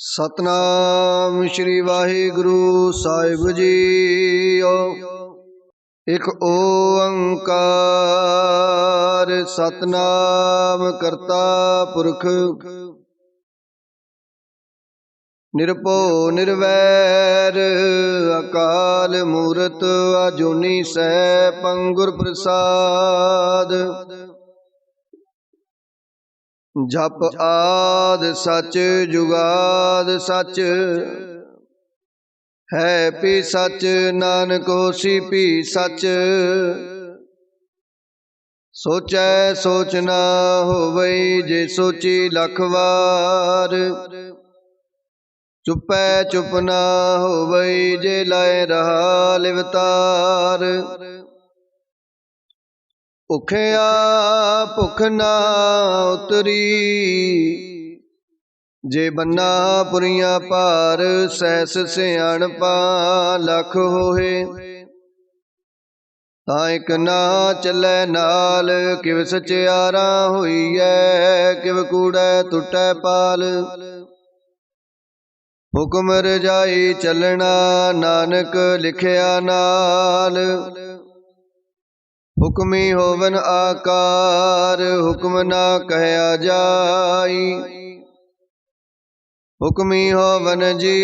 सतनाम श्री वाहिगुरु साहिब जी। एक ओंकार सतनाम करता पुरख निरभो निर्वैर अकाल मूरत अजूनी सैभं गुर प्रसाद। जप आद सच जुगाद सच है पी सच नानक होसी पी सच। सोचै सोच ना होवई जे सोची लख वार। चुपै चुप ना होवई जे लाए रहा लिवतार। भुखिया भुख ना उतरी जे बन्ना पुरिया पार। सहस सियाणपा लख होए तां इक ना चलै नाल। किव सचियारा होईऐ किव कूड़ै टुटै पाल। हुक्म रजाई चलना नानक लिखिया नाल। हुक्मी होवन आकार हुक्म ना कहया जाई। हुक्मी होवन जी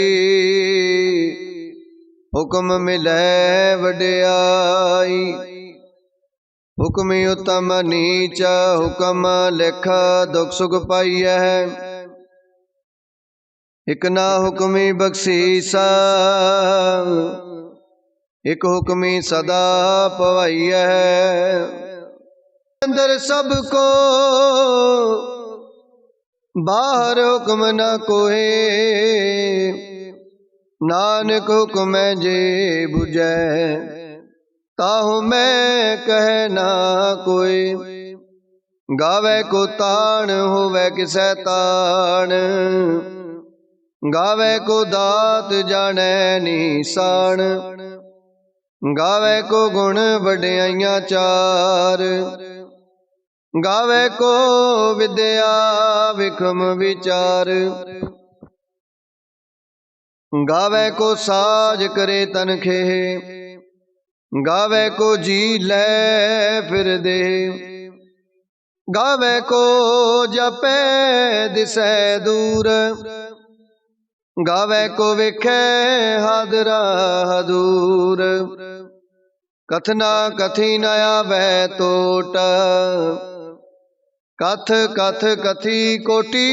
हुक्म मिलै वड्याई। हुक्मी उत्तम नीच हुक्म लिख दुख सुख पाईऐ। इक ना हुक्मी बख्शीसा एक हुक्मी सदा पवाईऐ। अंदर सबको बाहर हुक्म न कोई। नानक हुक्म जे बुझै ताहु मैं कह ना कोई। गावे को ताण होवे किसै ताण। गावे को दात जाने निशान। गावे को गुण वड्याइयां चार। गावे को विद्या विक्रम विचार। गावे को साज करे तनखे। गावे को जी लै फिर दे। गावे को जपै दिसै दूर। गावे को विखे हादरा हदूर। कथना कथी न आवे तोट। कथ कथ कथी कोटि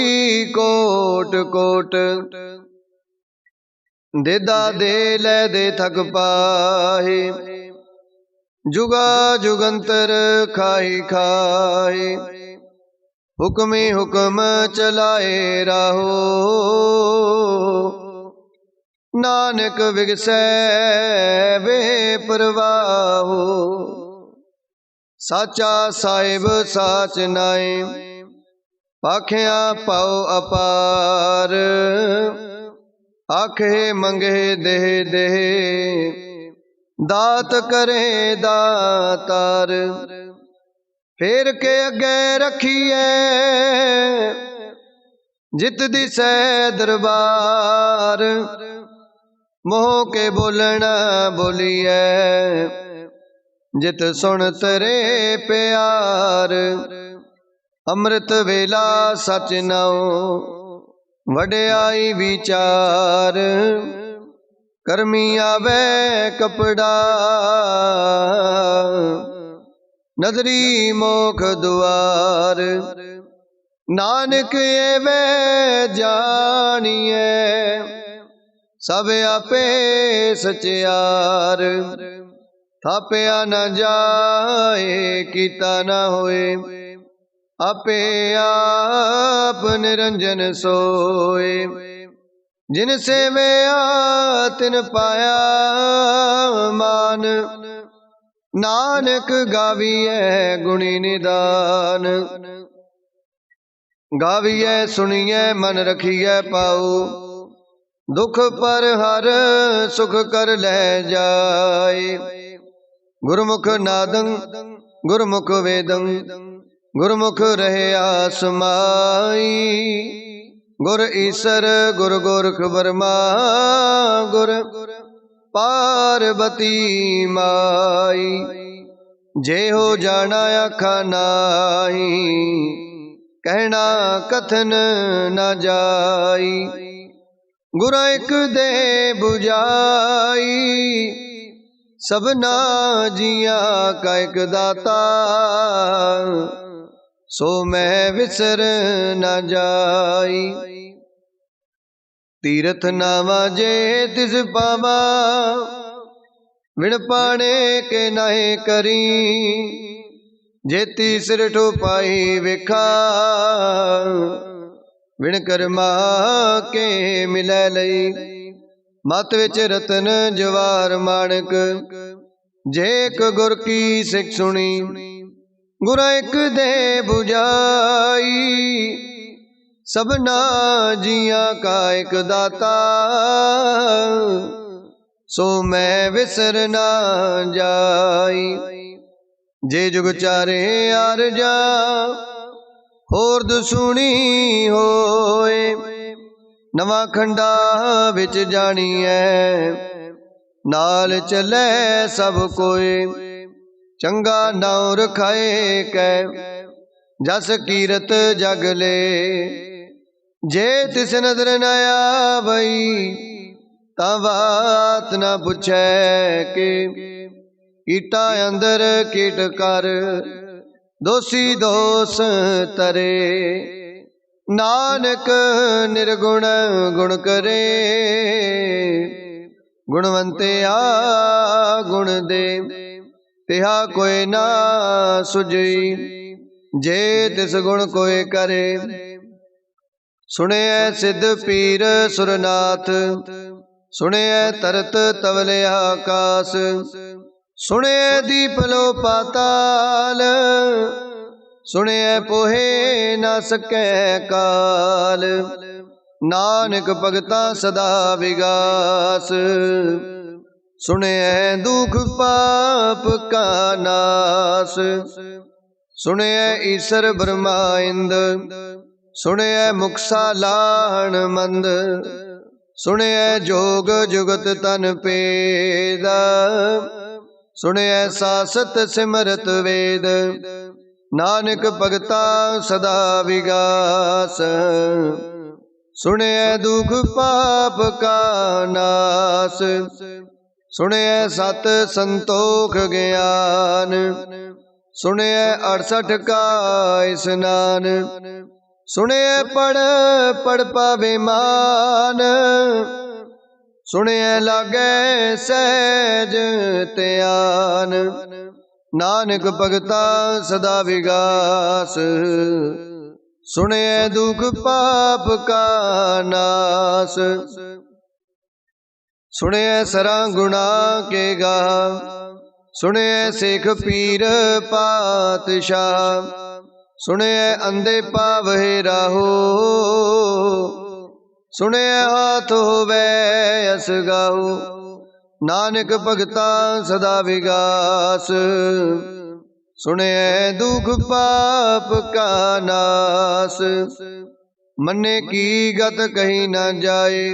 कोट कोट। देदा दे लै दे थक पाहि। जुगा जुगंतर खाही खाही। हुक्मी हुक्म चलाए राहो। नानक विगसै वे परवाहो। साचा साहिब साच नाए पाखिया पाओ अपार। आखे मंगे देह देह दात करे दातार। फेर के अगे रखिए जित दिसै दरबार। मोह के बोलना बोलिए जित सुन तरे प्यार। अमृत वेला सच नाओ वड्याई विचार। कर्मी आवे कपड़ा नदरी मोख दुआर। नानक एवे जानिए सब आपे सचियार। थापिया न जाए कीता न होए। आपे आप निरंजन सोए। जिन सेवया तिन पाया मान। नानक गाविए गुणी निदान। गाविए सुनिए मन रखिए पाओ। दुख पर हर सुख कर ले जाए। गुरमुख नादं गुरमुख वेदं गुरमुख रहे आसमाई। गुर ईसर गुर गोरख बर्मा गुर पार्वती माई। जे हो जाना आखा नाही, कहना कथन न जाई। गुर एक दे बुझाई, सबना जिया का एक दाता। सो मैं विसर न जाई। तीरथ नावा जे तिस पावा, विण पाने के नाहे करी। जेती सिर ठोपाई विखा, विण कर्मा के मिलै लई। मत विच रतन जवार माणक, जेक गुर की सिख सुनी। गुर एक दे बुझाई, सबना जिया का एक दाता। सो मैं विसर ना जाई। जे जुग चारे आर जा, होर दुसुनी होए। नवा खंडा विच जानिए, नाल चले सब कोई। चंगा नाउ रखाए कै, जस कीरत जग ले। जे तिस नजर न आवई, तां बात न पुछै के। कीटा अंदर कीट कर, दोषी दोष तरे। नानक निर्गुण गुण करे, गुणवंतिया गुण दे। तिहा कोई ना सुझई, जे तिस गुण कोई करे। सुने सिद्ध पीर सुरनाथ, सुने तरत तवले आकाश। सुने दीप लो पाताल, सुने पोहे न सकै काल। नानक भगता सदा विगास, सुने दुख पाप का नाश। सुने ईसर ब्रह्मा इंद, सुने मुक्सा लाहण मंद। सुने जोग जुगत तन पेदा, सुने सासत सिमरत वेद। नानक भगता सदा विगास, सुने दुख पाप का नाश। सुने सत संतोख ज्ञान, सुने 68 का स्नान। सुने पढ़ पढ़ पावे मान, सुने लागे सहज त्यान। नानक भगता सदा विगास, सुने दुख पाप का नाश। सुने सरा गुणा के गा, सुने सिख पीर पातशाह। सुने अंधे पावहे राहो, सुने हाथ होवे अस गाहो। नानक भगता सदा विगास, सुने दुख पाप का नाश। मन्ने की गत कहीं न जाए,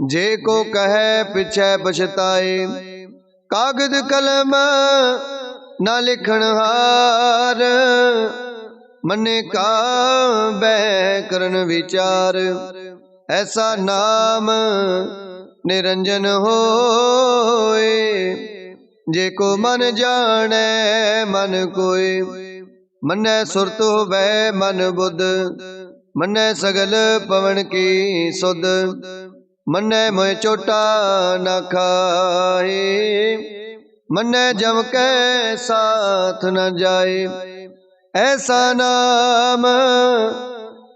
जे को कहे पिछे पछताए। कागज कलम न लिखण हार, मन्ने का बै करन विचार। ऐसा नाम निरंजन होए, जे को मन जाने मन कोय। मन्ने सुरत होवे मन बुध, मन्ने सगल पवन की सुध। मन्ने मोह चोटा न खाए, मन्ने जम के साथ न जाए। ऐसा नाम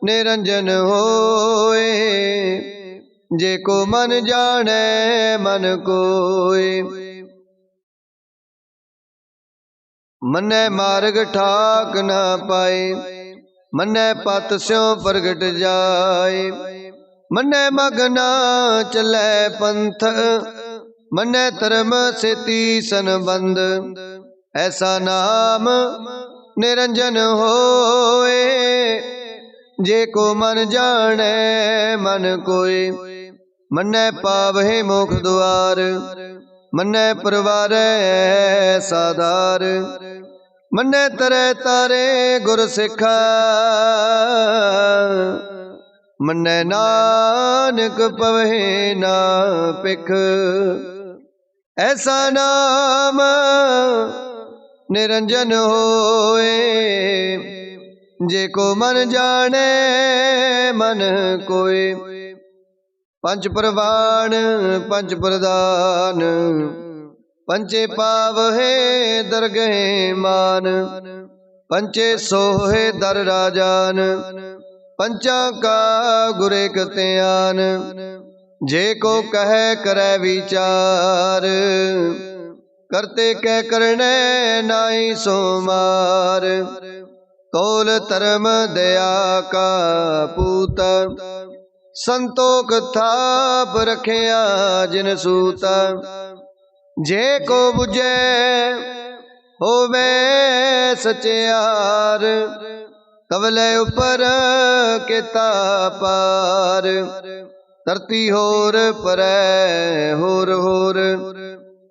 निरंजन होए, जे को मन जाने मन कोय। मन्ने मार्ग ठाक न पाए, मन्ने पत स्यों प्रगट जाए। मन्ने मगना चले पंथ, मन्ने धर्म सेती संबंध। ऐसा नाम निरंजन होए, जे को मन जाने मन कोय। मन्ने पावहि मोख द्वार, मन्ने परवारै साधार। मन्ने तरै तारे गुर सिखा, मन्ने नानक पवहि ना पिख। ऐसा नाम निरंजन होए, जे को मन जाने मन कोय। पंच प्रवाण पंच प्रदान, पंचे पावहे दरगहे मान। पंचे सोहे दर राजान, पंचा का गुरे कत्यान। जे को कहे करे विचार, करते कह करने नाई सोमार। तोल धर्म दया का पूत, संतोख थाप रखिया जिन सूत। जे को बुझे होवे सचियार, कवले ऊपर केता पार। धरती होर परै होर होर,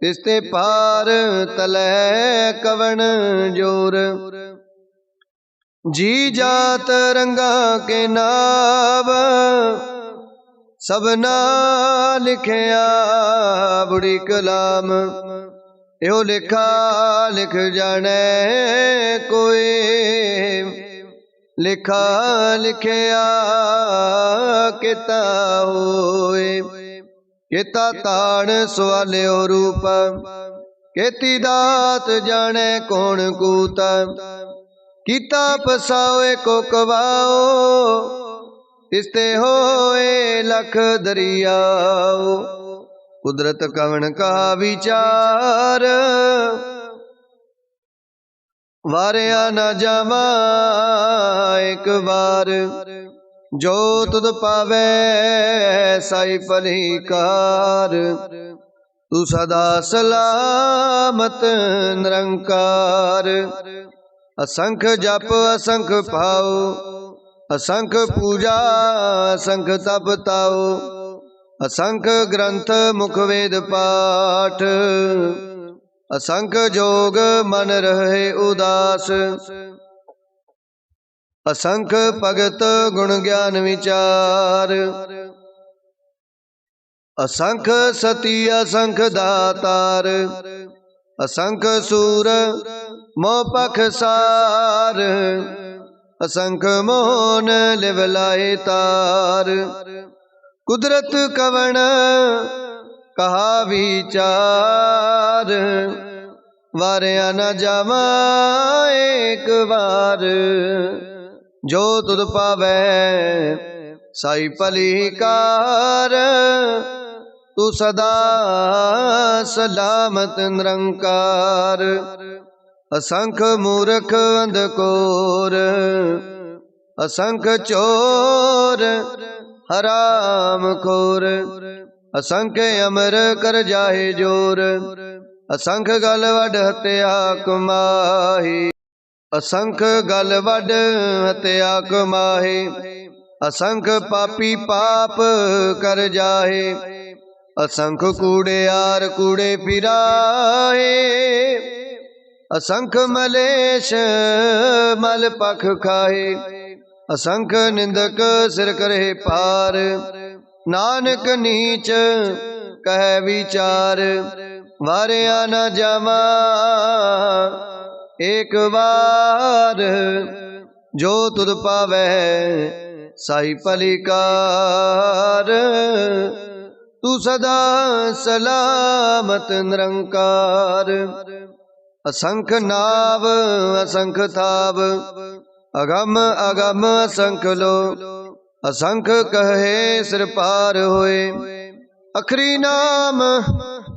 तिसते पार तलै कवन जोर। जी जात रंगा के नाव, सबना लिखिया बुढ़ी कलाम। यो लिखा लिख जाने कोई, लिखा लिखिया किता होए। किता ताण सवाल्यो रूप, केती दात जाने कौन कूता। किता पसाओए को कवाओ, तिसते होए लख दरियाओ। कुदरत कवन का विचार, वारिया न जावा एक बार। जो तुद पावे साई भलीकार, तू सदा सलामत निरंकार। असंख जप असंख पाओ, असंख पूजा असंख तप ताओ। असंख ग्रंथ मुख वेद पाठ, असंख जोग मन रहे उदास। असंख भगत गुण ज्ञान विचार, असंख सती असंख दातार। असंख सूर मोह पखसार, असंख मोहन लिवलाए तार। कुदरत कवन कहा विचार, वारिया न जावा एक बार। जो तुद पावे साई भलीकार, तू सदा सलामत निरंकार। असंख मूर्ख अंधकोर, असंख चोर हराम खोर। असंख अमर कर जाहे जोर, असंख गल वड हत्या कमाही। असंख गल वड हत्या कमाहे, असंख पापी पाप कर जाहे। असंख कूड़ेयार कूड़े फिराए, असंख मलेश मल पख खाए। असंख निंदक सिर करे पार, नानक नीच कह विचार। वारिया न जावा एक बार, जो तुद पावे साई भलीकार। तू सदा सलामत निरंकार। असंख नाव असंख थाव, अगम अगम असंख लो। असंख कहे सिर पार होए, अखरी नाम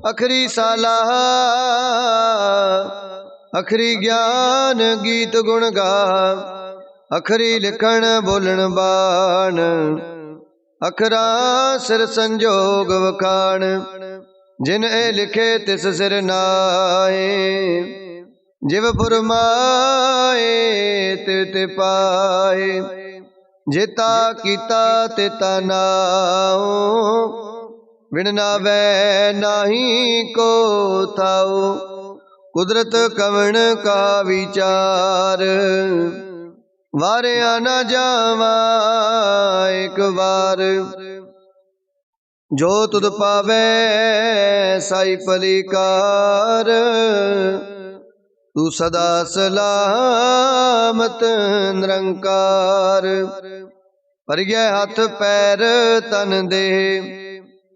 अखरी सालाह। अखरी ज्ञान गीत गुण गा, अखरी लिखण बोलण बाण। अखरा सिर संजोग वखाण, जिन ए लिखे तिस सिर नाए। जिव फुरमाए तित पाए, जेता कीता तेता नाओ, बिन नावै नाही को थाओ। कुदरत कवण का विचार, वारिया न जावा एक बार। जो तुद पावै साई पलिकार, तू सदा सलामत निरंकार। परिगै हथ पैर तन दे,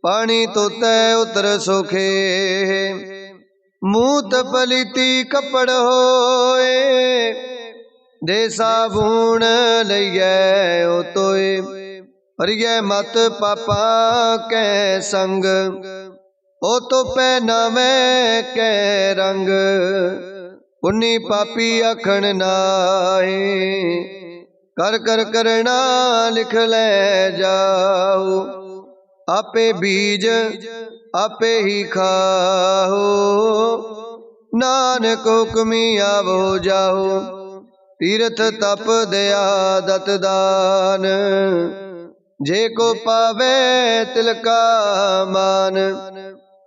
पानी तोतै उतर सोखे। मूत पलीती कपड़ होए, दे साबून लइयै ओ तोए। परिगै मत पापा कै संग, ओ तो पहनावै कै रंग। पुन्नी पापी आखण नाहे, कर कर करना लिख ले जाओ। आपे बीज आपे ही खाओ, नानक हुक्मी आवो जाओ। तीरथ तप दया दत दान, जे को पावे तिलका मान।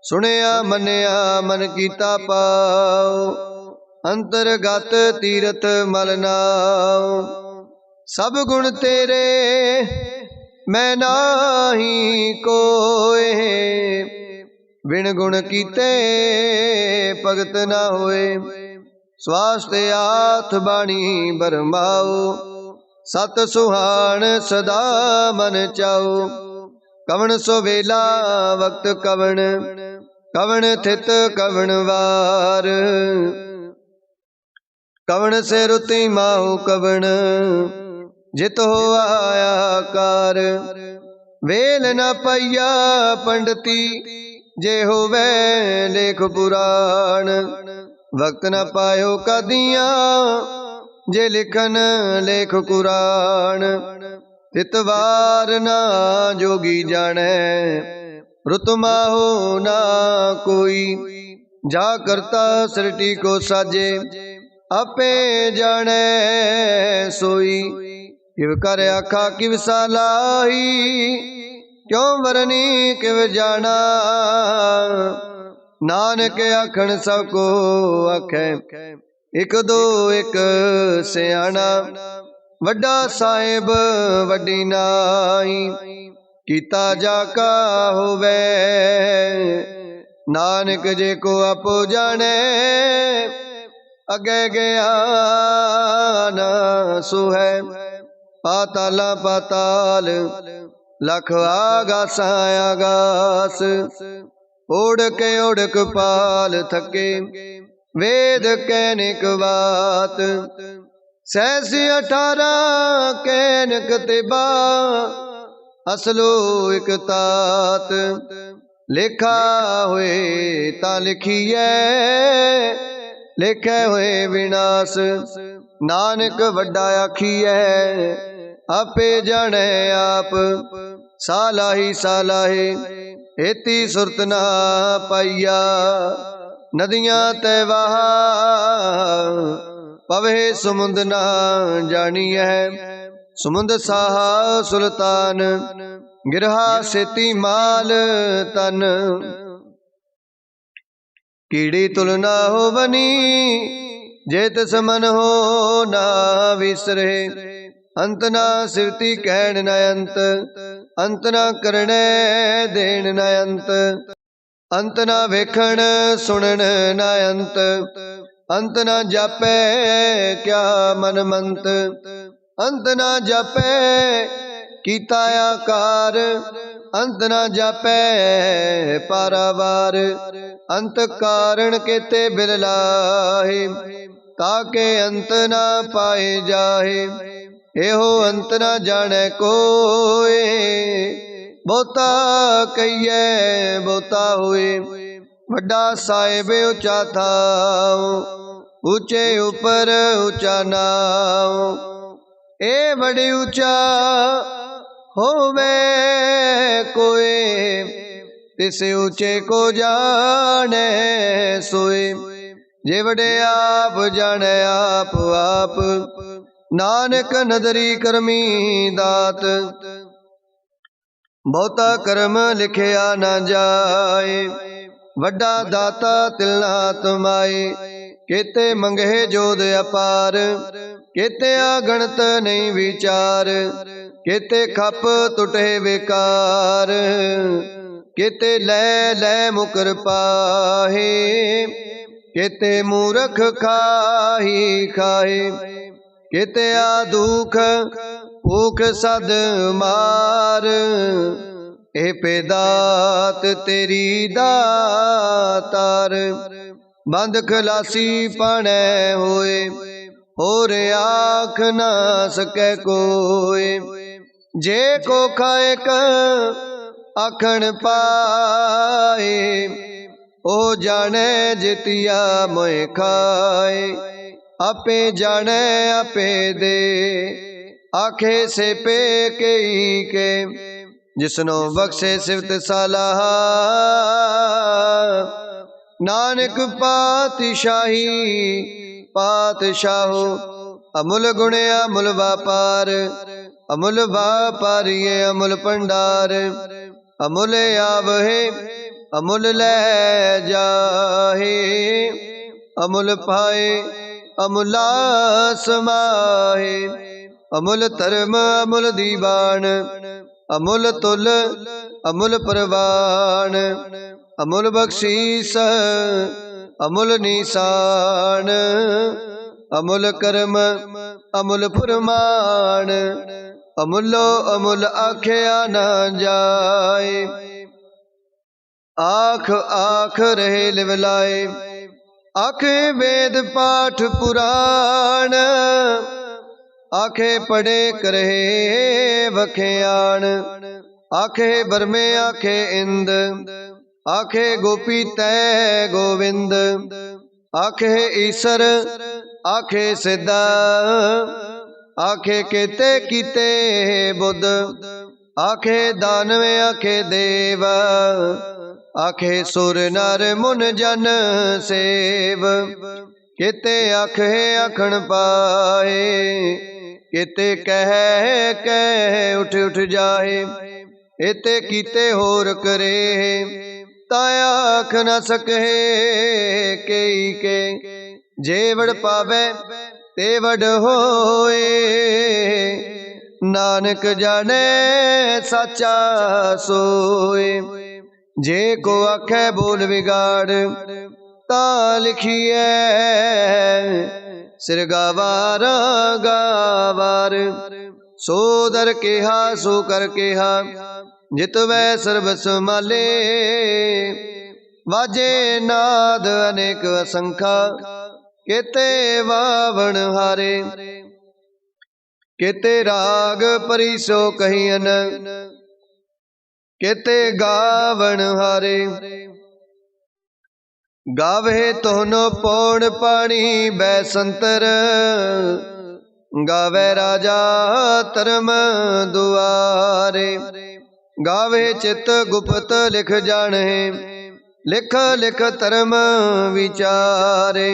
सुनिया मनिया मन कीता पाओ, अंतरगत तीरथ मल नाओ। सब गुण तेरे मैं नाही कोए, बिन गुण कीते भगत न होए। स्वास्थ्य हाथ बाणी बरमाओ, सत सुहान सदा मन चाओ। कवण सो वेला वक्त कवण, कवण थित कवण वार। कवण से रुति माहु कवण, जित हो आया कार। वेल न पैया पंडती, जे होवे लेख पुराण। वक्त न पायो कदियां, जे लिखन लेख कुरान। तितवार ना जोगी जाने, रुत माहो ना कोई। जा करता सृष्टि को साजे, आपे जाने सोई। किव कर आखा किव सालाही, क्यों वरनी किव जाना। नानक आखन सबको आखे, एक दो एक सियाणा। वड्डा साहिब वड्डी नाई, कीता जाका होवे। नानक जे को आपो जाने, अगे गया न सुहै। पाताला पाताल, लख आगासा आगास। ओढ़क ओढ़क पाल थके, वेद कैनिक बात। सहसी 18 कैनिक तिबा, असलो एक तात। लिखा हुए ता लिखिए, लिखे हुए विनाश। नानक वड्डा आखिए, आपे जाने आप। सालाही सालाही, एती सुरत ना पाइया। नदियां तैवाह, पवे सुमुंद ना जानी है। सुमुंद साहा सुल्तान, गिरहा सेती माल तन। कीड़ी तुलना हो बनी, जेत समन हो ना विसरे। अंत ना सिवती कहण न अंत, अंत ना करणे देण न अंत। अंत ना वेखण सुनण न अंत, अंत ना जापै क्या मन मंत। अंत ना जापै कीता आकार, अंत ना जापै पारावार। अंत कारण केते बिरलाहे, ताके अंत ना पाए जाहे। एहो अंत ना जाने कोए, बहुता कहिए बहुता होए। वड्डा साहिब ऊंचा थाओ, ऊंचे ऊपर ऊंचा नाओ। ए बड़ी ऊंचा होवे कोए, तिस ऊंचे को जाने सोए। जे वडे आप जाने आप आप, नानक नदरी करमी दात, बहुता कर्म लिखिया न जाए। वड्डा दाता तिल ना तुमाए, केते मंगे जोध अपार। केते गणत नहीं विचार, केते खप टुटे बेकार। केते लै लै मुकर पाहे, केते मूरख खाही खाए। केते दुख भूख सद मार, ए पेदात तेरी दातार। बंद खलासी पाने होए, और आख ना सकै कोय। जे को खाए क आखण पाए, ओ जाने जितिया मोए खाए। आपे जाने आपे दे, आखे से पे कई के। जिसनो बख्शे सिफत सलाह, नानक पातशाही पातशाहो। अमुल गुण अमुल व्यापार, अमुल व्यापारिये अमुल भंडार। अमुल आवहे अमुल ले जाहे, अमुल पाए अमुला समाहे। अमुल धर्म अमुल दीवान, अमुल तुल अमुल परवान। अमुल बख्शीस अमुल निशान, अमुल कर्म अमुल फुरमान। अमुलो अमुल आख्या न जाए, आख आख रहे लिवलाए। आखे वेद पाठ पुराण, आखे पढ़े करहे वख्याण। आखे बरमे आखे इंद, आखे गोपी तय गोविंद। आखे ईसर आखे सिद्धा, आखे केते कीते बुद्ध। आखे दानवे आखे देव, आखे सुर नर मुन जन सेव। केते आखे आखण पाए, केते कह कह उठ उठ जाए। एते कीते होर करे, ताया आख न सके कई के। जे वड़ पावे ते वड़ होए, नानक जाने साचा सोए। जे को आखे बोल बिगाड़, ता लिखिए सिर गावार गावार। सो दर केहा सो कर केहा, जित वै सर्ब समाले। वाजे नाद अनेक असंखा, केते वावण हारे। केते राग परिसो कहियन, केते गावण हारे। गावे तोहनो पौण पाणी बैसंतर, गावे राजा धर्म दुआरे। गावे चित गुप्त लिख जाने, लिख लिख धर्म विचारे।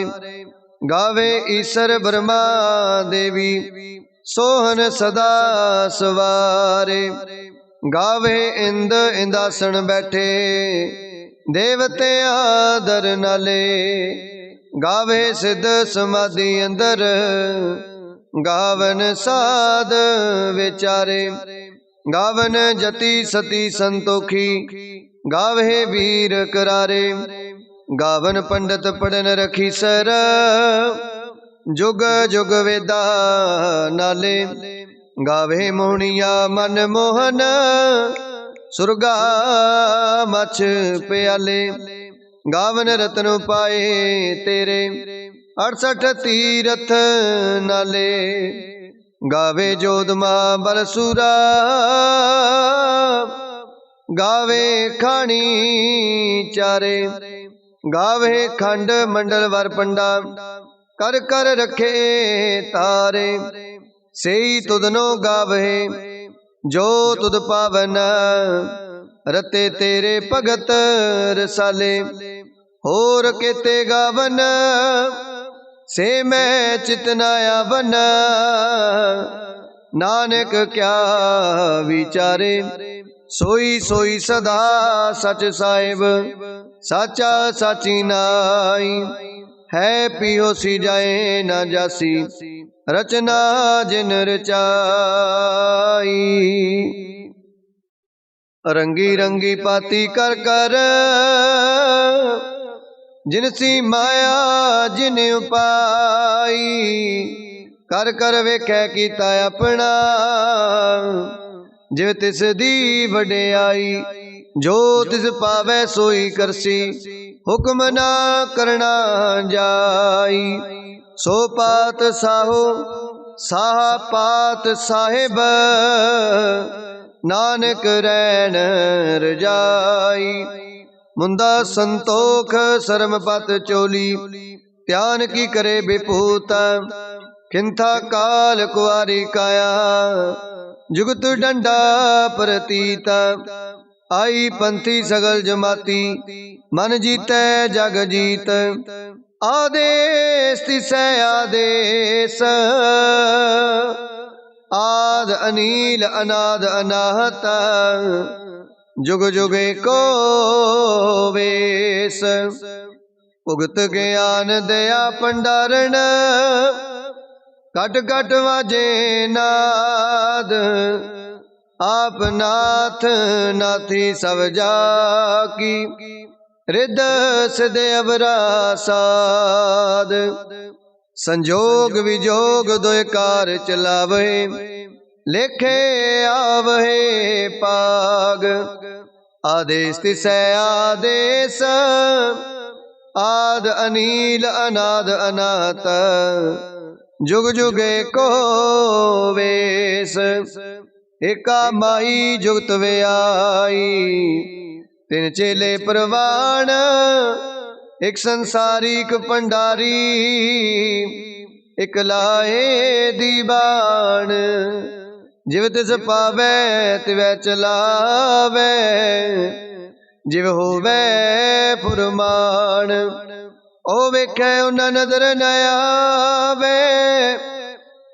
गावे ईश्वर ब्रह्मा देवी, सोहन सदा सवारे। गावे इंद इंदासन बैठे, देवते आदर नाले। गावे सिद्ध समाधि अंदर, गावन साध विचारे। गावन जति सती संतोखी, गावे वीर करारे। गावन पंडित पढ़न रखी सर, जुग जुग वेदा नाले। गावे मोहनिया मन मोहन, सुरगा मछ प्याले। गावन रतन पाए तेरे, 68 तीरथ नाले। गावे जोधमा बलसूरा, गावे खानी चारे। गावे खंड मंडल वर पंडा, कर कर रखे तारे। सेई तुदनो गावे जो तुद पावन, रते तेरे भगत रसाले। होर केते गावन से मैं चितनाया बना। नानक क्या विचारे सोई सोई सदा सच साहिब। साचा साची नाई है पियो सी जाए ना जासी। रचना जिन रचाई रंगी रंगी पाती कर कर। जिनसी माया जिन उपाई कर कर वेखै कीता अपना। जिव तिस दी वडियाई जो तिस पावै सोई करसी। हुक्म ना करना जाई सो पात साहो साहा पात साहिब। नानक रैन रजाई मुंदा संतोख सरम पत चोली। ध्यान की करे विभूत खिंथा काल कुआरी काया। जुगत डंडा प्रतीत आई पंथी सगल जमाती। मन जीतै जग जीत आदेश तिसै आदेश। आद अनील अनाद अनाहत जुग जुग एको वेश। भुगत ज्ञान दया भंडारण कट कट वाजे नाद। आप नाथ नाथी सब जाकी रिद सिद अवरा साध। संजोग विजोग दोय कार चलावे लेखे आवहे पाग। आदेश तिसै आदेश आद अनील अनाद अनाथ जुग जुग एको वेश। एका माई जुगत वे आई तिन चेले प्रवाण। एक संसारिक भंडारी एक लाए दीवान। जिव तिस पावै तिवै चलावै जिव होवै फुरमान। ओ वेखै उन्हां नजर न आवे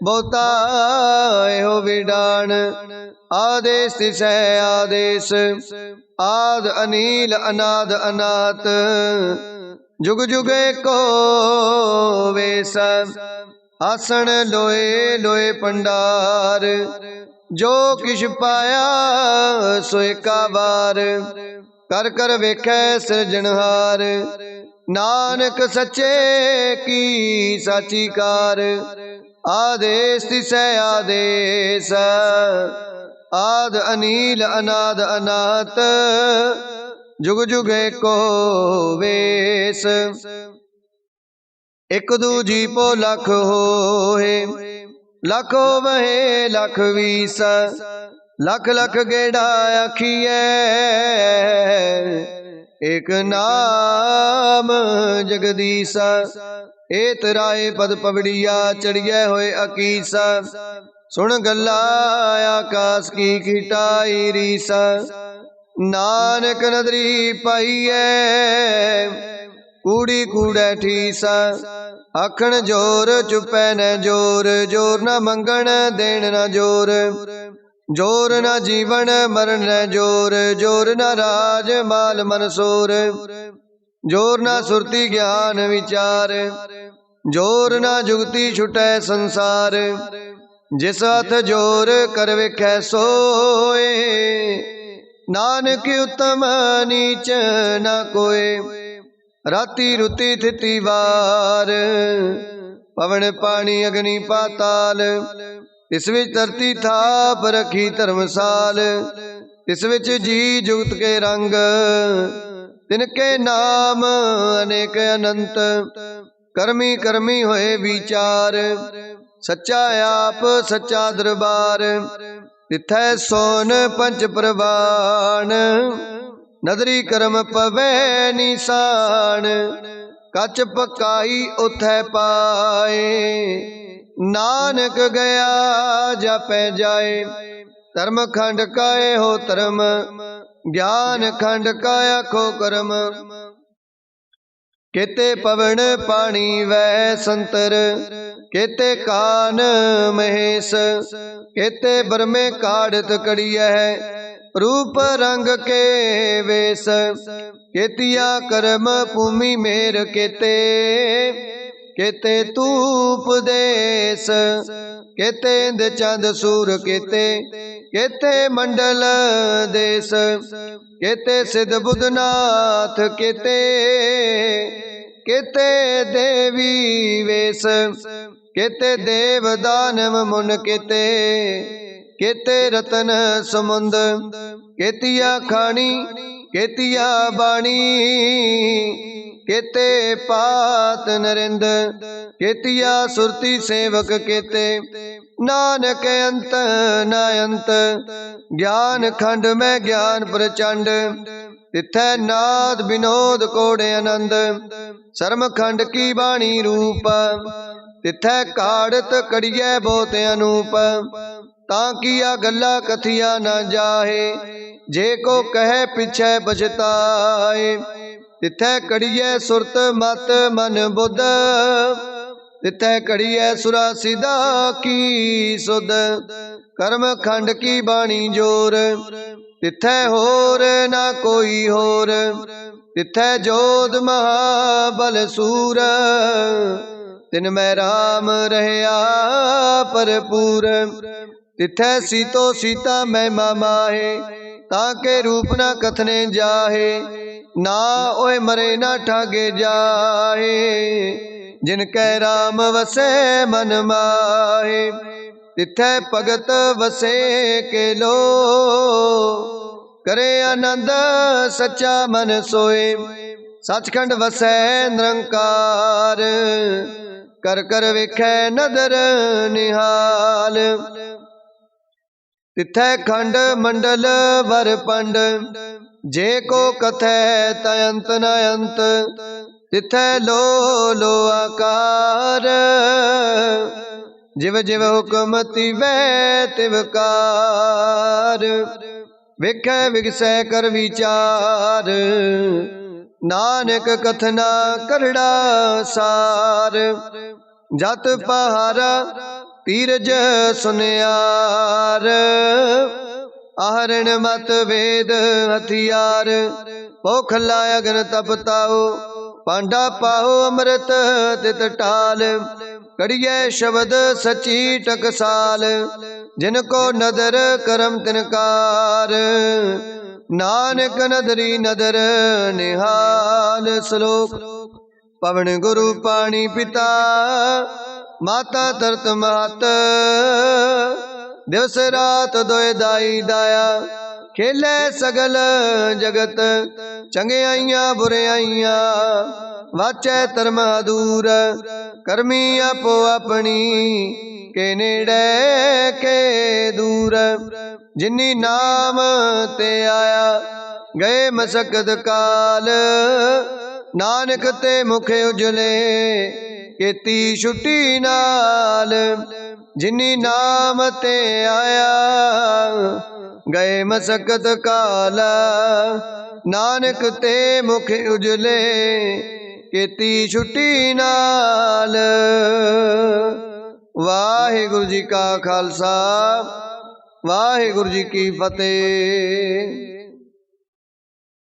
बहुता एहो विडान। आदेश तिसै आदेश आद अनील अनाद अनाथ जुग जुग एको वेश। आसन लोए लोए भंडार जो किश पाया सो एका बार। कर कर वेखै सिरजनहार नानक सच्चे की साची कार। आदेश तिसै आदेश आद अनील अनाद अनाथ जुग जुग एको वेश। एक दूजी पो लख होए लख होवहे लख वीस। लख लख गेड़ा आखिए एक नाम जगदीश। एत राय पद पवड़िया चढ़िए होए अकीसा। सुन गल्ला आकाश की खिटाई रीसा। नानक नदरी पाईए कूड़ी कूड़े ठीसा। आखण जोर चुपै न जोर जोर न मंगण देण न जोर। जोर न जीवन मरण न जोर जोर न राज माल मनसोर। जोर न सुरती ज्ञान विचार जोर न जुगती छुटै संसार। जिस हथ जोर कर वेखै सोए नानक उत्तम नीच न कोय। राती रुती थिती वार पवन पानी अग्नि पाताल। इस विच धरती थाप रखी धर्मसाल। इस विच जी जुगत के रंग तिनके नाम अनेक अनंत। कर्मी कर्मी होए विचार सच्चा आप सच्चा दरबार। तिथै सोन पंच प्रवान नदरी कर्म पवै निशान। कच पकाई उथै पाए नानक गया जापै जाए। धर्म खंड काए हो धर्म ज्ञान खंड का आखो कर्म। केते पवन पानी वै संतर, केते कान महेश, केते बरमे काढ़त कड़ियह, रूप रंग के वेश, केतिया कर्म भूमि मेर केते, केते तूप देश, केते इंद चंद सूर केते, केते मंडल देश, केते सिद्ध बुधनाथ केते, केते देवी वेश, केते देव दानव मुन केते, केते रतन समुंद, केतिया खानी केतिया बाणी, केते पात नरिंद, केतिया सुरती सेवक केते, नानक अंत न अंत, ज्ञान खंड में ज्ञान प्रचंड, तिथै नाद विनोद कोड़े आनंद, शर्म खंड की बाणी रूप, तिथै काढ़त कड़ियै बहुत अनूप, ताकिया गल्ला कथिया न जाहे, जे को कहे पिछै पछताए, तिथै कड़ियै सुरत मत मन बुध, तिथै कड़ियै सुरा सिदा की सुध, कर्म खंड की बाणी जोर, तिथै होर ना कोई होर, तिथै जोध महाबल सूर, तिन मैं राम रहया भरपूर, तिथै सीतो सीता महिमा माहे, ताके रूप न कथने जाहे, ना ओए मरे ना ठागे जाहे, जिनकै राम वसे मन माहे, तिथै भगत वसे के लो, करे आनंद सच्चा मन सोए, सचखंड वसै निरंकार, कर कर वेखै नदर निहाल, तिथै खंड मंडल वर पंड, जे को कथै तयंत न अंत, तिथै लो लो आकार, जिव जिव हुक्म तिवै तिवकार, वेखै विगसै कर विचार, नानक कथना करड़ा सार, जत पहारा तीरज सुनियार, आहरण मत वेद हथियार, पोखला अगन तप ताओ, पांडा पाओ अमृत तित टाल, कड़ियै शब्द सची टकसाल, जिनको नदर करम तिनकार, नानक नदरी नदर निहाल। श्लोक। पवन गुरु पानी पिता, माता तरत मात, दिवस रात दोए दाई दाया, खेले सगल जगत, चंगियाइयां बुरियाइयां, वाचै धर्म दूर, करमी आपो अपनी, के नेड़े के दूर, जिन्नी नाम ते आया, गए मसकद काल, नानक ते मुख उजले, केती छुट्टी नाल, जिन्नी नाम ते आया, गए मसकत काल, नानक ते मुख उजले, केती छुट्टी नाल। वाहिगुरु जी का खालसा, वाहिगुरु जी की फतेह।